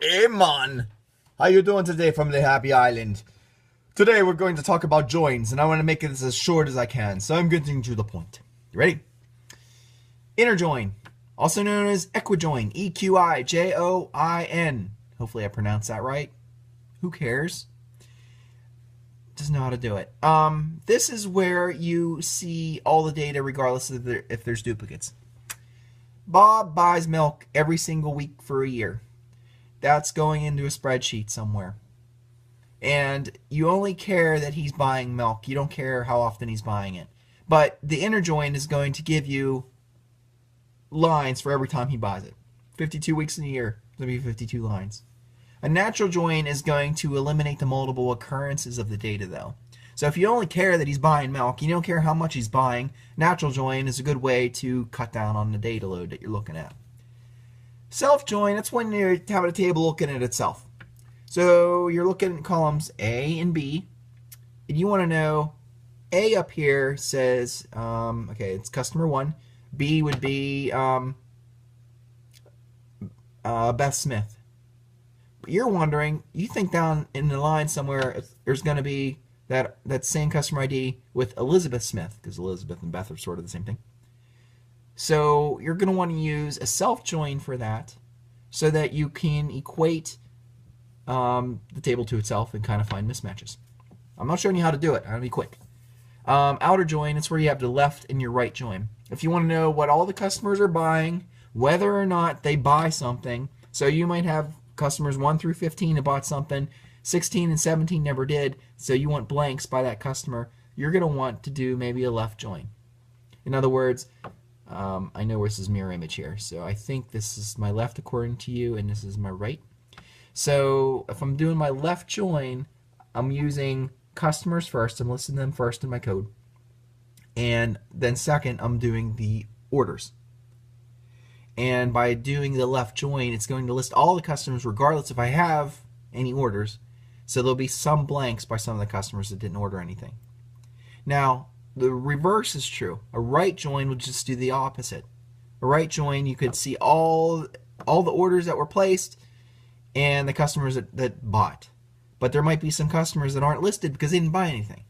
Hey man, how you doing today from the Happy Island? Today we're going to talk about joins, and I want to make this as short as I can, so I'm getting to the point. You ready? Inner join, also known as equijoin, E-Q-I-J-O-I-N. Hopefully I pronounced that right. Who cares? Just know how to do it. This is where you see all the data regardless of if there's duplicates. Bob buys milk every single week for a year. That's going into a spreadsheet somewhere. And you only care that he's buying milk. You don't care how often he's buying it. But the inner join is going to give you lines for every time he buys it. 52 weeks in a year, it's going to be 52 lines. A natural join is going to eliminate the multiple occurrences of the data, though. So if you only care that he's buying milk, you don't care how much he's buying, natural join is a good way to cut down on the data load that you're looking at. Self-join, that's when you're having a table looking at itself. So you're looking at columns A and B, and you want to know, A up here says, okay, it's customer 1. B would be Beth Smith. But you're wondering, you think down in the line somewhere there's going to be that same customer ID with Elizabeth Smith, because Elizabeth and Beth are sort of the same thing. So you're going to want to use a self-join for that so that you can equate the table to itself and kind of find mismatches. I'm not showing you how to do it. I'm going to be quick. Outer join, it's where you have the left and your right join. If you want to know what all the customers are buying, whether or not they buy something, so you might have customers 1 through 15 that bought something, 16 and 17 never did, so you want blanks by that customer, you're going to want to do maybe a left join. In other words, I know where this is mirror image here, so I think this is my left according to you, and this is my right. So if I'm doing my left join, I'm using customers first. I'm listing them first in my code. And then second, I'm doing the orders. And by doing the left join, it's going to list all the customers regardless if I have any orders. So there'll be some blanks by some of the customers that didn't order anything. Now, the reverse is true. A right join would just do the opposite. A right join, you could see all the orders that were placed and the customers that bought. But there might be some customers that aren't listed because they didn't buy anything.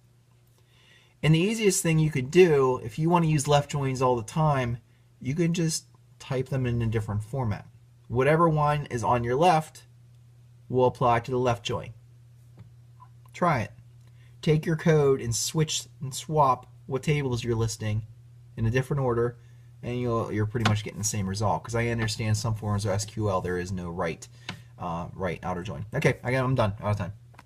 And the easiest thing you could do, if you want to use left joins all the time, you can just type them in a different format. Whatever one is on your left will apply to the left join. Try it. Take your code and switch and swap what tables you're listing in a different order, and you're pretty much getting the same result. Because I understand some forms of SQL there is no right outer join. Okay, I'm done. Out of time.